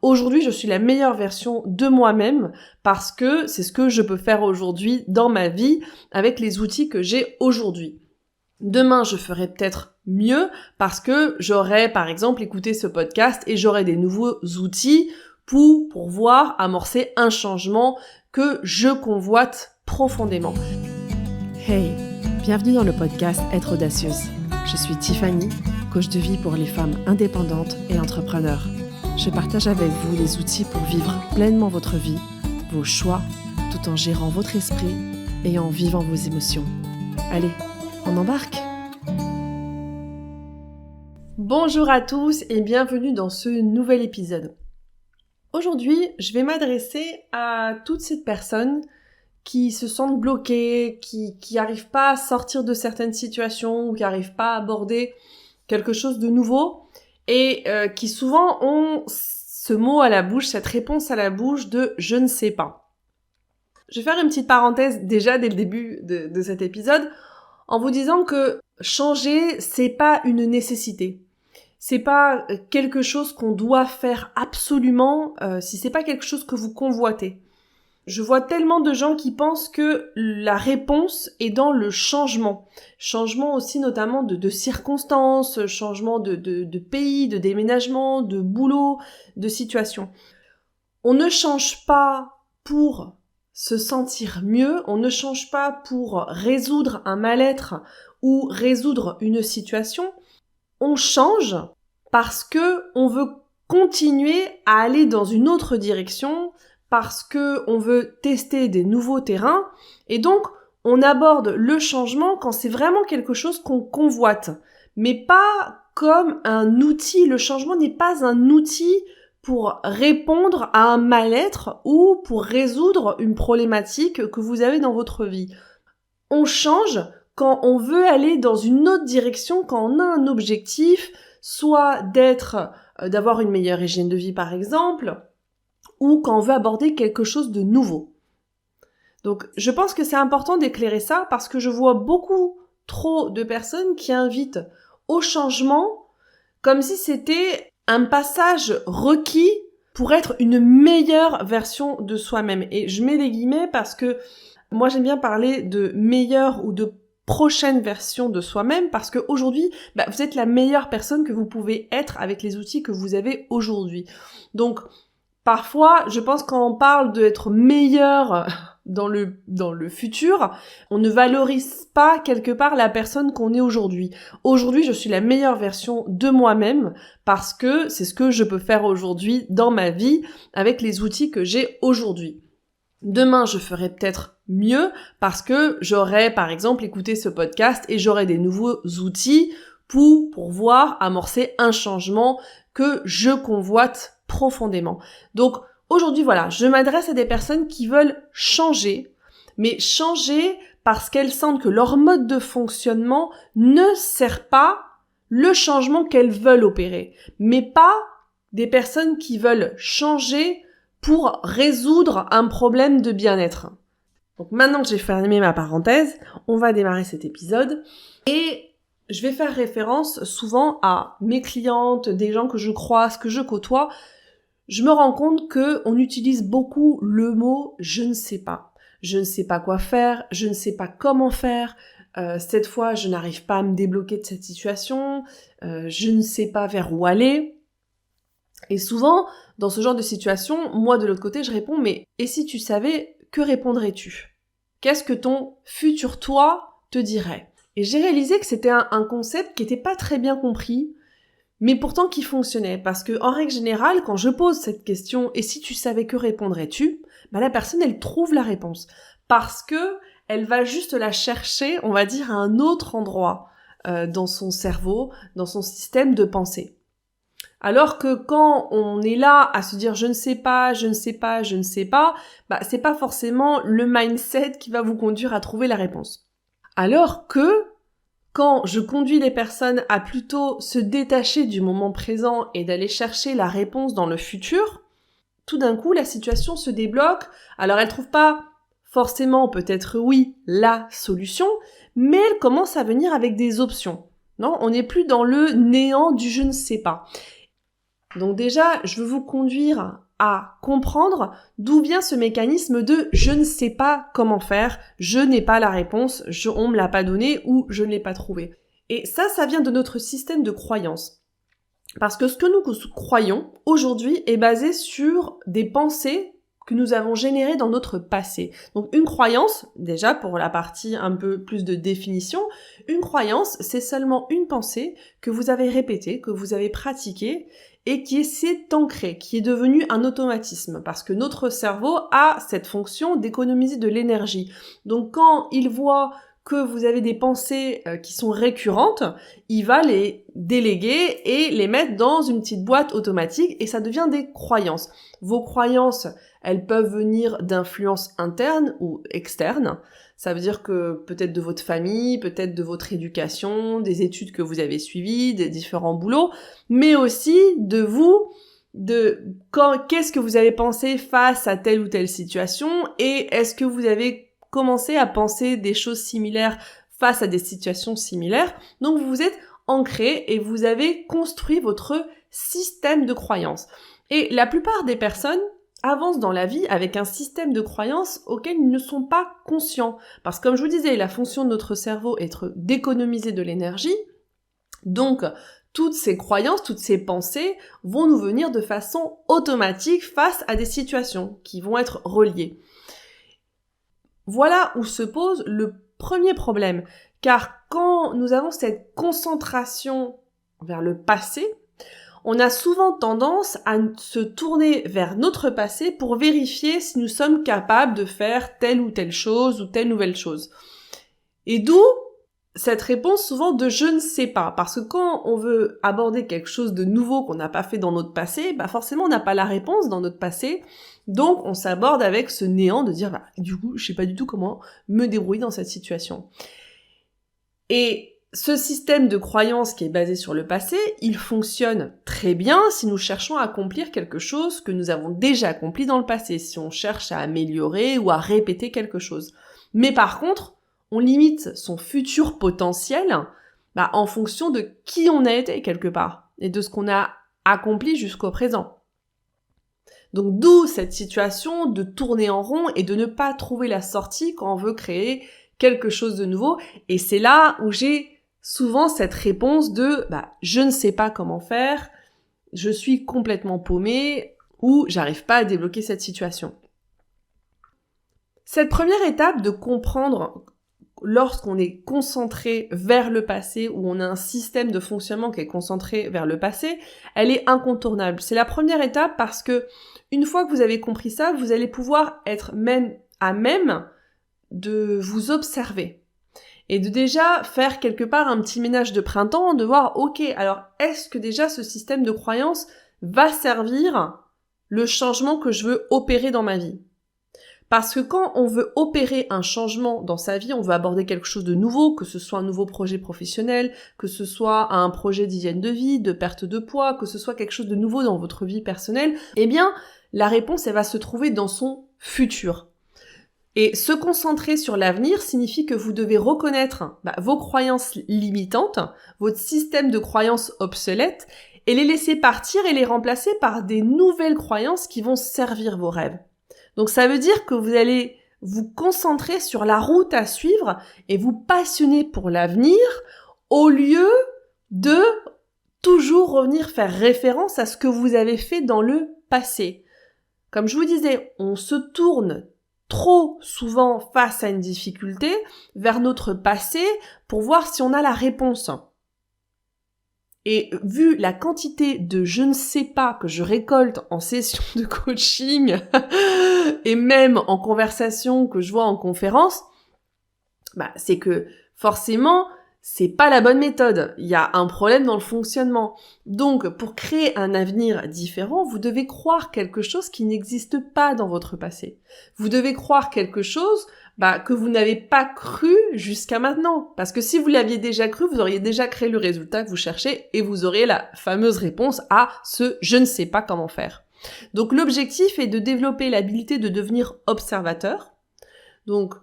Aujourd'hui, je suis la meilleure version de moi-même parce que c'est ce que je peux faire aujourd'hui dans ma vie avec les outils que j'ai aujourd'hui. Demain, je ferai peut-être mieux parce que j'aurai, par exemple, écouté ce podcast et j'aurai des nouveaux outils pour pouvoir amorcer un changement que je convoite profondément. Hey, bienvenue dans le podcast Être audacieuse. Je suis Tiffany, coach de vie pour les femmes indépendantes et entrepreneurs. Je partage avec vous les outils pour vivre pleinement votre vie, vos choix, tout en gérant votre esprit et en vivant vos émotions. Allez, on embarque! Bonjour à tous et bienvenue dans ce nouvel épisode. Aujourd'hui, je vais m'adresser à toutes ces personnes qui se sentent bloquées, qui n'arrivent pas à sortir de certaines situations ou qui n'arrivent pas à aborder quelque chose de nouveau et qui souvent ont ce mot à la bouche, cette réponse à la bouche de « je ne sais pas ». Je vais faire une petite parenthèse déjà dès le début de cet épisode en vous disant que changer, c'est pas une nécessité. C'est pas quelque chose qu'on doit faire absolument si c'est pas quelque chose que vous convoitez. Je vois tellement de gens qui pensent que la réponse est dans le changement. Changement aussi notamment de circonstances, changement de pays, de déménagement, de boulot, de situation. On ne change pas pour se sentir mieux, on ne change pas pour résoudre un mal-être ou résoudre une situation. On change parce que on veut continuer à aller dans une autre direction, parce que on veut tester des nouveaux terrains, et donc on aborde le changement quand c'est vraiment quelque chose qu'on convoite, mais pas comme un outil. Le changement n'est pas un outil pour répondre à un mal-être ou pour résoudre une problématique que vous avez dans votre vie. On change quand on veut aller dans une autre direction, quand on a un objectif, soit d'avoir une meilleure hygiène de vie par exemple, ou quand on veut aborder quelque chose de nouveau. Donc je pense que c'est important d'éclairer ça parce que je vois beaucoup trop de personnes qui invitent au changement comme si c'était un passage requis pour être une meilleure version de soi-même. Et je mets les guillemets parce que moi j'aime bien parler de meilleure ou de prochaine version de soi-même parce qu'aujourd'hui, vous êtes la meilleure personne que vous pouvez être avec les outils que vous avez aujourd'hui. Donc, parfois, je pense quand on parle d'être meilleur dans le futur, on ne valorise pas quelque part la personne qu'on est aujourd'hui. Aujourd'hui, je suis la meilleure version de moi-même parce que c'est ce que je peux faire aujourd'hui dans ma vie avec les outils que j'ai aujourd'hui. Demain, je ferai peut-être mieux parce que j'aurai, par exemple, écouté ce podcast et j'aurai des nouveaux outils pour pouvoir amorcer un changement que je convoite profondément. Donc, aujourd'hui, voilà, je m'adresse à des personnes qui veulent changer, mais changer parce qu'elles sentent que leur mode de fonctionnement ne sert pas le changement qu'elles veulent opérer, mais pas des personnes qui veulent changer pour résoudre un problème de bien-être. Donc maintenant que j'ai fermé ma parenthèse, on va démarrer cet épisode et je vais faire référence souvent à mes clientes, des gens que je croise, que je côtoie. Je me rends compte que on utilise beaucoup le mot « je ne sais pas ». Je ne sais pas quoi faire, je ne sais pas comment faire, cette fois je n'arrive pas à me débloquer de cette situation, je ne sais pas vers où aller. Et souvent, dans ce genre de situation, moi de l'autre côté, je réponds « mais et si tu savais, que répondrais-tu ? Qu'est-ce que ton futur toi te dirait ?» Et j'ai réalisé que c'était un concept qui n'était pas très bien compris, mais pourtant qui fonctionnait. Parce que en règle générale, quand je pose cette question « et si tu savais, que répondrais-tu ?» la personne, elle trouve la réponse. Parce que elle va juste la chercher, on va dire, à un autre endroit dans son cerveau, dans son système de pensée. Alors que quand on est là à se dire je ne sais pas, je ne sais pas, je ne sais pas, c'est pas forcément le mindset qui va vous conduire à trouver la réponse. Alors que quand je conduis les personnes à plutôt se détacher du moment présent et d'aller chercher la réponse dans le futur, tout d'un coup la situation se débloque. Alors elle trouve pas forcément, peut-être oui, la solution, mais elle commence à venir avec des options. Non, on n'est plus dans le néant du je ne sais pas. Donc déjà, je veux vous conduire à comprendre d'où vient ce mécanisme de « je ne sais pas comment faire, je n'ai pas la réponse, on me l'a pas donné ou je ne l'ai pas trouvé ». Et ça vient de notre système de croyance. Parce que ce que nous croyons aujourd'hui est basé sur des pensées que nous avons générées dans notre passé. Donc une croyance, déjà pour la partie un peu plus de définition, une croyance, c'est seulement une pensée que vous avez répétée, que vous avez pratiquée, et qui s'est ancrée, qui est devenue un automatisme, parce que notre cerveau a cette fonction d'économiser de l'énergie. Donc quand il voit que vous avez des pensées qui sont récurrentes, il va les déléguer et les mettre dans une petite boîte automatique et ça devient des croyances. Vos croyances, elles peuvent venir d'influences internes ou externes. Ça veut dire que peut-être de votre famille, peut-être de votre éducation, des études que vous avez suivies, des différents boulots, mais aussi de vous, qu'est-ce que vous avez pensé face à telle ou telle situation et est-ce que vous avez commencé à penser des choses similaires face à des situations similaires. Donc vous vous êtes ancré et vous avez construit votre système de croyances. Et la plupart des personnes avancent dans la vie avec un système de croyances auquel ils ne sont pas conscients. Parce que comme je vous disais, la fonction de notre cerveau est d'économiser de l'énergie. Donc, toutes ces croyances, toutes ces pensées vont nous venir de façon automatique face à des situations qui vont être reliées. Voilà où se pose le premier problème. Car quand nous avons cette concentration vers le passé, on a souvent tendance à se tourner vers notre passé pour vérifier si nous sommes capables de faire telle ou telle chose ou telle nouvelle chose. Et d'où cette réponse souvent de « je ne sais pas ». Parce que quand on veut aborder quelque chose de nouveau qu'on n'a pas fait dans notre passé, forcément on n'a pas la réponse dans notre passé. Donc on s'aborde avec ce néant de dire du coup je sais pas du tout comment me débrouiller dans cette situation. Et ce système de croyance qui est basé sur le passé, il fonctionne très bien si nous cherchons à accomplir quelque chose que nous avons déjà accompli dans le passé, si on cherche à améliorer ou à répéter quelque chose. Mais par contre, on limite son futur potentiel en fonction de qui on a été quelque part et de ce qu'on a accompli jusqu'au présent. Donc d'où cette situation de tourner en rond et de ne pas trouver la sortie quand on veut créer quelque chose de nouveau. Et c'est là où j'ai souvent cette réponse de je ne sais pas comment faire, je suis complètement paumée ou j'arrive pas à débloquer cette situation. Cette première étape de comprendre lorsqu'on est concentré vers le passé, où on a un système de fonctionnement qui est concentré vers le passé, elle est incontournable. C'est la première étape parce que une fois que vous avez compris ça, vous allez pouvoir être même à même de vous observer et de déjà faire quelque part un petit ménage de printemps, de voir, ok, alors est-ce que déjà ce système de croyance va servir le changement que je veux opérer dans ma vie ? Parce que quand on veut opérer un changement dans sa vie, on veut aborder quelque chose de nouveau, que ce soit un nouveau projet professionnel, que ce soit un projet d'hygiène de vie, de perte de poids, que ce soit quelque chose de nouveau dans votre vie personnelle, eh bien, la réponse, elle va se trouver dans son futur. Et se concentrer sur l'avenir signifie que vous devez reconnaître vos croyances limitantes, votre système de croyances obsolètes, et les laisser partir et les remplacer par des nouvelles croyances qui vont servir vos rêves. Donc ça veut dire que vous allez vous concentrer sur la route à suivre et vous passionner pour l'avenir au lieu de toujours revenir faire référence à ce que vous avez fait dans le passé. Comme je vous disais, on se tourne trop souvent face à une difficulté vers notre passé pour voir si on a la réponse. Et vu la quantité de je ne sais pas que je récolte en session de coaching et même en conversation que je vois en conférence, c'est que forcément, c'est pas la bonne méthode. Il y a un problème dans le fonctionnement. Donc, pour créer un avenir différent, vous devez croire quelque chose qui n'existe pas dans votre passé. Vous devez croire quelque chose que vous n'avez pas cru jusqu'à maintenant. Parce que si vous l'aviez déjà cru, vous auriez déjà créé le résultat que vous cherchez et vous auriez la fameuse réponse à ce « je ne sais pas comment faire ». Donc, l'objectif est de développer l'habilité de devenir observateur. Donc,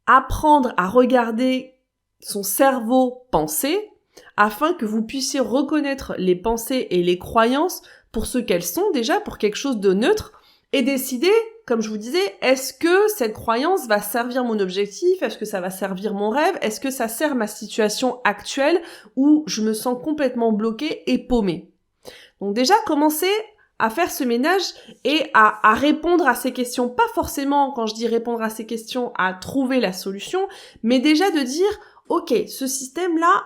apprendre à regarder son cerveau penser afin que vous puissiez reconnaître les pensées et les croyances pour ce qu'elles sont déjà, pour quelque chose de neutre, et décider, comme je vous disais, est-ce que cette croyance va servir mon objectif? Est-ce que ça va servir mon rêve? Est-ce que ça sert ma situation actuelle où je me sens complètement bloquée et paumée? Donc déjà, commencez à faire ce ménage et à répondre à ces questions. Pas forcément, quand je dis répondre à ces questions, à trouver la solution, mais déjà de dire, ok, ce système-là,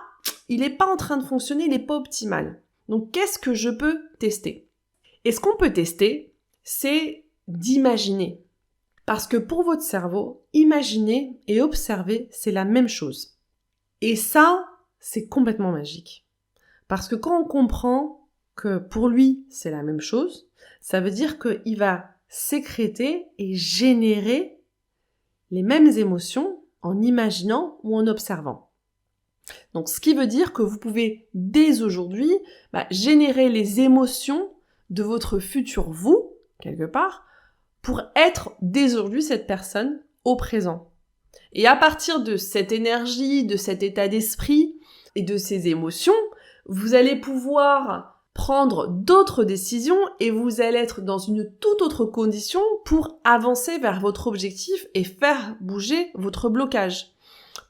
il n'est pas en train de fonctionner, il n'est pas optimal. Donc qu'est-ce que je peux tester? Et ce qu'on peut tester, c'est d'imaginer. Parce que pour votre cerveau, imaginer et observer, c'est la même chose. Et ça, c'est complètement magique. Parce que quand on comprend que pour lui, c'est la même chose, ça veut dire qu'il va sécréter et générer les mêmes émotions en imaginant ou en observant. Donc, ce qui veut dire que vous pouvez, dès aujourd'hui, générer les émotions de votre futur vous, quelque part, pour être, dès aujourd'hui, cette personne au présent. Et à partir de cette énergie, de cet état d'esprit et de ces émotions, vous allez pouvoir prendre d'autres décisions et vous allez être dans une toute autre condition pour avancer vers votre objectif et faire bouger votre blocage.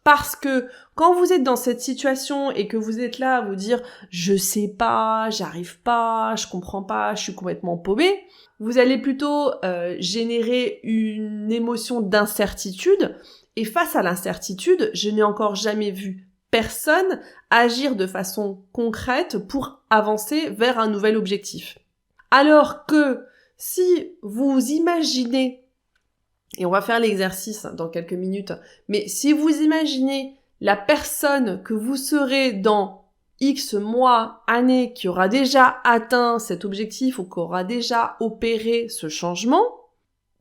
Parce que quand vous êtes dans cette situation et que vous êtes là à vous dire « je sais pas, j'arrive pas, je comprends pas, je suis complètement paumé », vous allez plutôt générer une émotion d'incertitude. Et face à l'incertitude, je n'ai encore jamais vu personne agir de façon concrète pour avancer vers un nouvel objectif. Alors que si vous imaginez, et on va faire l'exercice dans quelques minutes, mais si vous imaginez la personne que vous serez dans X mois, années, qui aura déjà atteint cet objectif ou qui aura déjà opéré ce changement,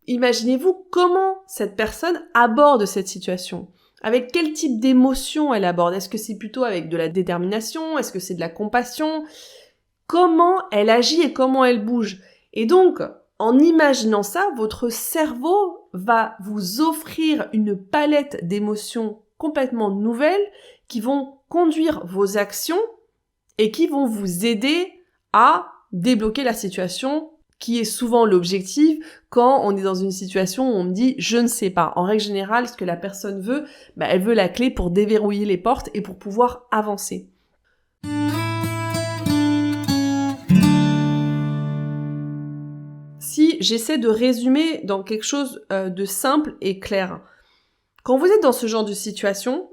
imaginez-vous comment cette personne aborde cette situation. Avec quel type d'émotion elle aborde? Est-ce que c'est plutôt avec de la détermination? Est-ce que c'est de la compassion? Comment elle agit et comment elle bouge? Et donc, en imaginant ça, votre cerveau va vous offrir une palette d'émotions complètement nouvelles qui vont conduire vos actions et qui vont vous aider à débloquer la situation, qui est souvent l'objectif quand on est dans une situation où on me dit « je ne sais pas ». En règle générale, ce que la personne veut, elle veut la clé pour déverrouiller les portes et pour pouvoir avancer. Si j'essaie de résumer dans quelque chose de simple et clair, quand vous êtes dans ce genre de situation,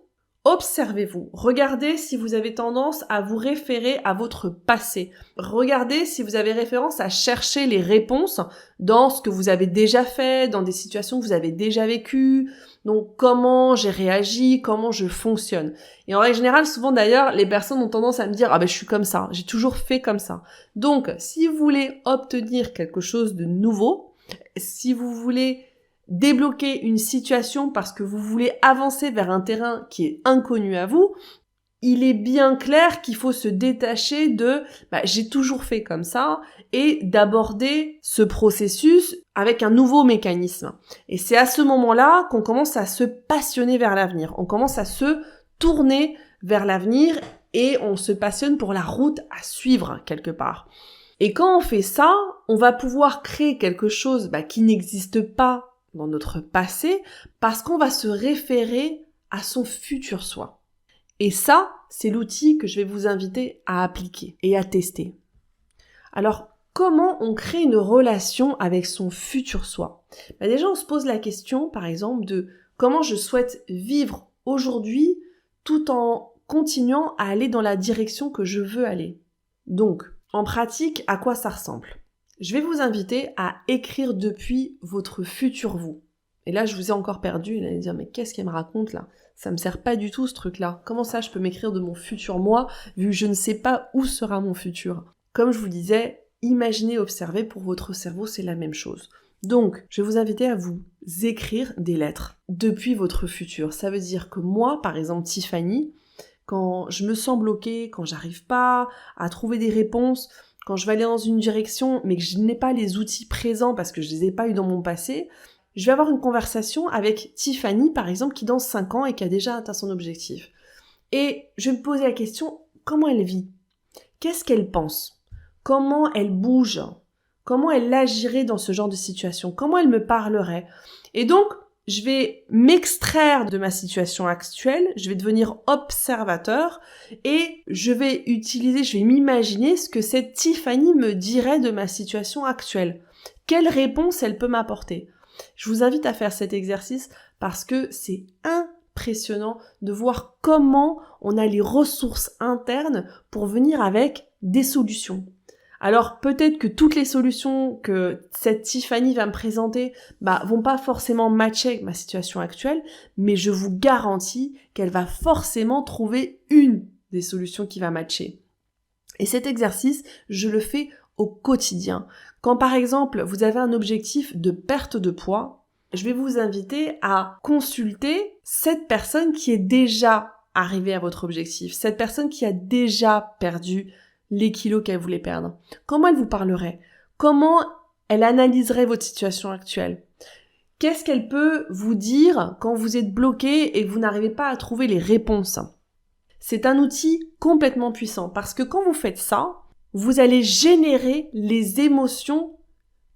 observez-vous, regardez si vous avez tendance à vous référer à votre passé. Regardez si vous avez référence à chercher les réponses dans ce que vous avez déjà fait, dans des situations que vous avez déjà vécues. Donc, comment j'ai réagi, comment je fonctionne. Et en règle générale, souvent d'ailleurs, les personnes ont tendance à me dire « Ah ben, je suis comme ça, j'ai toujours fait comme ça ». Donc, si vous voulez obtenir quelque chose de nouveau, si vous voulez débloquer une situation parce que vous voulez avancer vers un terrain qui est inconnu à vous, il est bien clair qu'il faut se détacher de « j'ai toujours fait comme ça » et d'aborder ce processus avec un nouveau mécanisme. Et c'est à ce moment-là qu'on commence à se passionner vers l'avenir. On commence à se tourner vers l'avenir et on se passionne pour la route à suivre quelque part. Et quand on fait ça, on va pouvoir créer quelque chose qui n'existe pas dans notre passé parce qu'on va se référer à son futur soi. Et ça, c'est l'outil que je vais vous inviter à appliquer et à tester. Alors, comment on crée une relation avec son futur soi? Déjà, on se pose la question, par exemple, de comment je souhaite vivre aujourd'hui tout en continuant à aller dans la direction que je veux aller. Donc, en pratique, à quoi ça ressemble? Je vais vous inviter à écrire depuis votre futur vous. Et là, je vous ai encore perdu. Vous allez dire, mais qu'est-ce qu'elle me raconte là? Ça me sert pas du tout ce truc-là. Comment ça, je peux m'écrire de mon futur moi, vu que je ne sais pas où sera mon futur? Comme je vous disais, imaginez, observez, pour votre cerveau, c'est la même chose. Donc, je vais vous inviter à vous écrire des lettres depuis votre futur. Ça veut dire que moi, par exemple, Tiffany, quand je me sens bloquée, quand j'arrive pas à trouver des réponses, quand je vais aller dans une direction, mais que je n'ai pas les outils présents parce que je les ai pas eu dans mon passé, je vais avoir une conversation avec Tiffany, par exemple, qui dans 5 ans et qui a déjà atteint son objectif. Et je vais me poser la question, comment elle vit, qu'est-ce qu'elle pense, comment elle bouge, comment elle agirait dans ce genre de situation, comment elle me parlerait. Et donc, je vais m'extraire de ma situation actuelle, je vais devenir observateur et je vais m'imaginer ce que cette Tiffany me dirait de ma situation actuelle. Quelle réponse elle peut m'apporter? Je vous invite à faire cet exercice parce que c'est impressionnant de voir comment on a les ressources internes pour venir avec des solutions. Alors peut-être que toutes les solutions que cette Tiffany va me présenter vont pas forcément matcher avec ma situation actuelle, mais je vous garantis qu'elle va forcément trouver une des solutions qui va matcher. Et cet exercice, je le fais au quotidien. Quand par exemple vous avez un objectif de perte de poids, je vais vous inviter à consulter cette personne qui est déjà arrivée à votre objectif, cette personne qui a déjà perdu les kilos qu'elle voulait perdre. Comment elle vous parlerait? Comment elle analyserait votre situation actuelle? Qu'est-ce qu'elle peut vous dire quand vous êtes bloqué et que vous n'arrivez pas à trouver les réponses? C'est un outil complètement puissant parce que quand vous faites ça, vous allez générer les émotions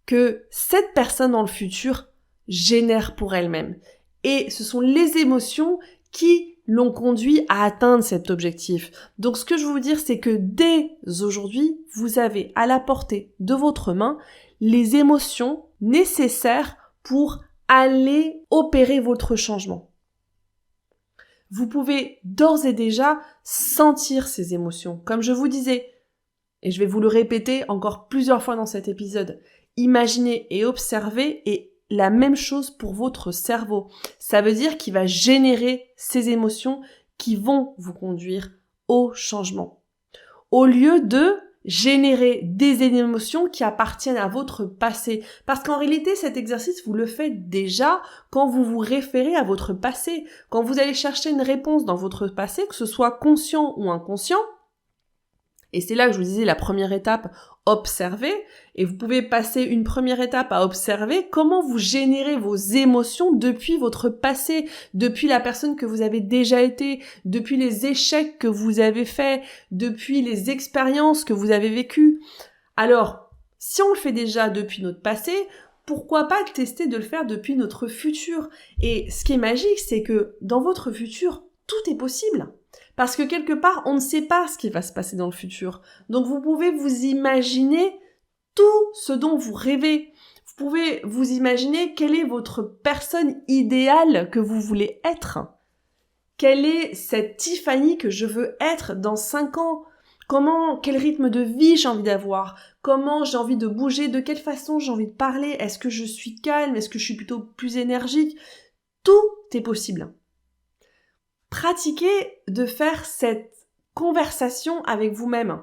que cette personne dans le futur génère pour elle-même. Et ce sont les émotions qui l'ont conduit à atteindre cet objectif. Donc ce que je veux vous dire, c'est que dès aujourd'hui, vous avez à la portée de votre main les émotions nécessaires pour aller opérer votre changement. Vous pouvez d'ores et déjà sentir ces émotions. Comme je vous disais, et je vais vous le répéter encore plusieurs fois dans cet épisode, imaginez et observez et la même chose pour votre cerveau. Ça veut dire qu'il va générer ces émotions qui vont vous conduire au changement. Au lieu de générer des émotions qui appartiennent à votre passé. Parce qu'en réalité, cet exercice, vous le faites déjà quand vous vous référez à votre passé. Quand vous allez chercher une réponse dans votre passé, que ce soit conscient ou inconscient. Et c'est là que je vous disais la première étape, observer. Et vous pouvez passer une première étape à observer comment vous générez vos émotions depuis votre passé, depuis la personne que vous avez déjà été, depuis les échecs que vous avez faits, depuis les expériences que vous avez vécues. Alors, si on le fait déjà depuis notre passé, pourquoi pas tester de le faire depuis notre futur? Et ce qui est magique, c'est que dans votre futur, tout est possible. Parce que quelque part, on ne sait pas ce qui va se passer dans le futur. Donc vous pouvez vous imaginer tout ce dont vous rêvez. Vous pouvez vous imaginer quelle est votre personne idéale que vous voulez être. Quelle est cette Tiffany que je veux être dans 5 ans? Quel rythme de vie j'ai envie d'avoir? Comment j'ai envie de bouger? De quelle façon j'ai envie de parler? Est-ce que je suis calme? Est-ce que je suis plutôt plus énergique? Tout est possible. Pratiquez de faire cette conversation avec vous-même.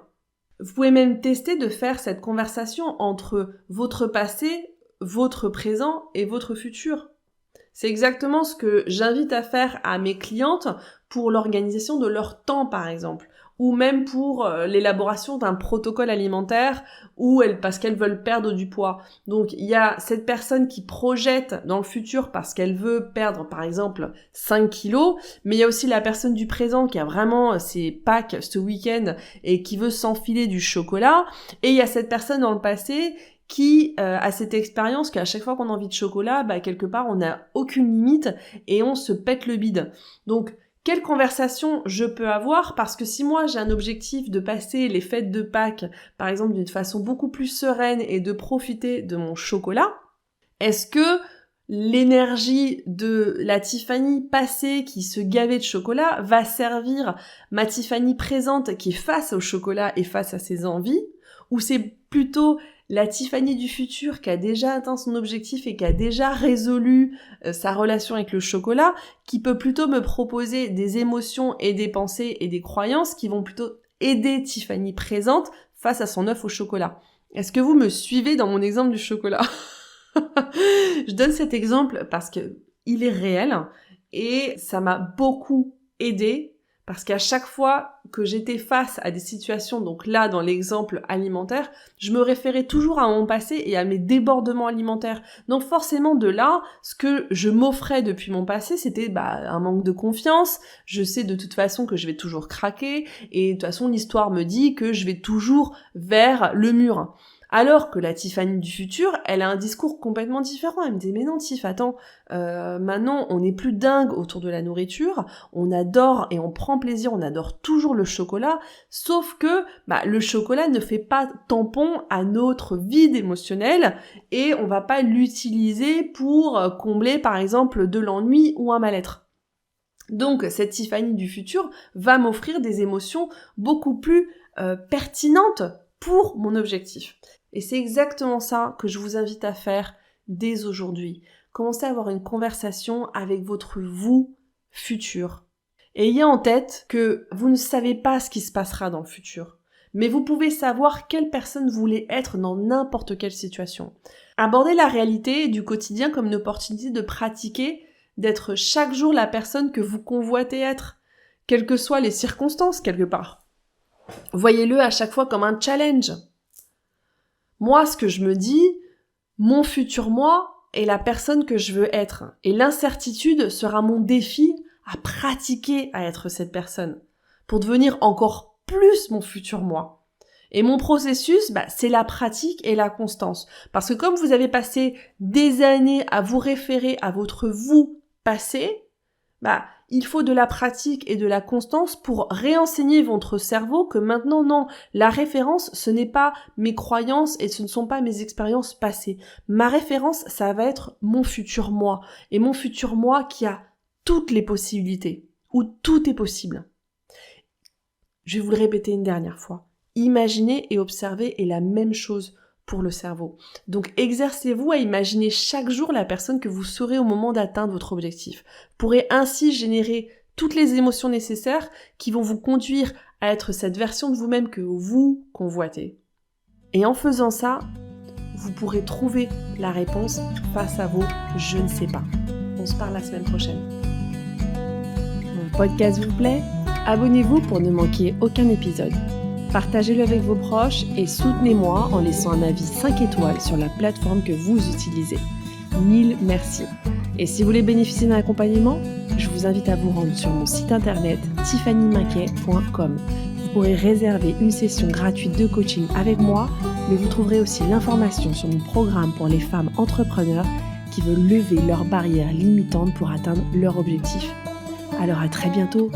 Vous pouvez même tester de faire cette conversation entre votre passé, votre présent et votre futur. C'est exactement ce que j'invite à faire à mes clientes pour l'organisation de leur temps, par exemple, ou même pour l'élaboration d'un protocole alimentaire parce qu'elles veulent perdre du poids. Donc, il y a cette personne qui projette dans le futur parce qu'elle veut perdre, par exemple, 5 kilos, mais il y a aussi la personne du présent qui a vraiment ses Pâques ce week-end et qui veut s'enfiler du chocolat, et il y a cette personne dans le passé qui a cette expérience qu'à chaque fois qu'on a envie de chocolat, quelque part, on n'a aucune limite et on se pète le bide. Donc, quelle conversation je peux avoir? Parce que si moi j'ai un objectif de passer les fêtes de Pâques, par exemple, d'une façon beaucoup plus sereine et de profiter de mon chocolat, est-ce que l'énergie de la Tiffany passée qui se gavait de chocolat va servir ma Tiffany présente qui est face au chocolat et face à ses envies? Ou c'est plutôt la Tiffany du futur qui a déjà atteint son objectif et qui a déjà résolu sa relation avec le chocolat, qui peut plutôt me proposer des émotions et des pensées et des croyances qui vont plutôt aider Tiffany présente face à son œuf au chocolat. Est-ce que vous me suivez dans mon exemple du chocolat? Je donne cet exemple parce que il est réel et ça m'a beaucoup aidé Parce qu'à chaque fois que j'étais face à des situations, donc là, dans l'exemple alimentaire, je me référais toujours à mon passé et à mes débordements alimentaires. Donc forcément, de là, ce que je m'offrais depuis mon passé, c'était un manque de confiance. Je sais de toute façon que je vais toujours craquer et de toute façon, l'histoire me dit que je vais toujours vers le mur. Alors que la Tiffany du futur, elle a un discours complètement différent. Elle me dit, mais non Tiff, attends, maintenant on n'est plus dingue autour de la nourriture, on adore et on prend plaisir, on adore toujours le chocolat, sauf que le chocolat ne fait pas tampon à notre vide émotionnel et on va pas l'utiliser pour combler par exemple de l'ennui ou un mal-être. Donc cette Tiffany du futur va m'offrir des émotions beaucoup plus pertinentes pour mon objectif. Et c'est exactement ça que je vous invite à faire dès aujourd'hui. Commencez à avoir une conversation avec votre vous futur. Et ayez en tête que vous ne savez pas ce qui se passera dans le futur. Mais vous pouvez savoir quelle personne vous voulez être dans n'importe quelle situation. Abordez la réalité du quotidien comme une opportunité de pratiquer, d'être chaque jour la personne que vous convoitez être, quelles que soient les circonstances quelque part. Voyez-le à chaque fois comme un challenge. Moi, ce que je me dis, mon futur moi est la personne que je veux être. Et l'incertitude sera mon défi à pratiquer à être cette personne pour devenir encore plus mon futur moi. Et mon processus, c'est la pratique et la constance. Parce que comme vous avez passé des années à vous référer à votre vous passé, il faut de la pratique et de la constance pour réenseigner votre cerveau que maintenant, non, la référence, ce n'est pas mes croyances et ce ne sont pas mes expériences passées. Ma référence, ça va être mon futur moi. Et mon futur moi qui a toutes les possibilités, où tout est possible. Je vais vous le répéter une dernière fois. Imaginer et observer est la même chose pour le cerveau. Donc exercez-vous à imaginer chaque jour la personne que vous serez au moment d'atteindre votre objectif. Vous pourrez ainsi générer toutes les émotions nécessaires qui vont vous conduire à être cette version de vous-même que vous convoitez. Et en faisant ça, vous pourrez trouver la réponse face à vos « je ne sais pas ». On se parle la semaine prochaine. Mon podcast vous plaît ? Abonnez-vous pour ne manquer aucun épisode. Partagez-le avec vos proches et soutenez-moi en laissant un avis 5 étoiles sur la plateforme que vous utilisez. 1000 merci. Et si vous voulez bénéficier d'un accompagnement, je vous invite à vous rendre sur mon site internet tiffanymaquet.com. Vous pourrez réserver une session gratuite de coaching avec moi, mais vous trouverez aussi l'information sur mon programme pour les femmes entrepreneurs qui veulent lever leurs barrières limitantes pour atteindre leur objectif. Alors à très bientôt.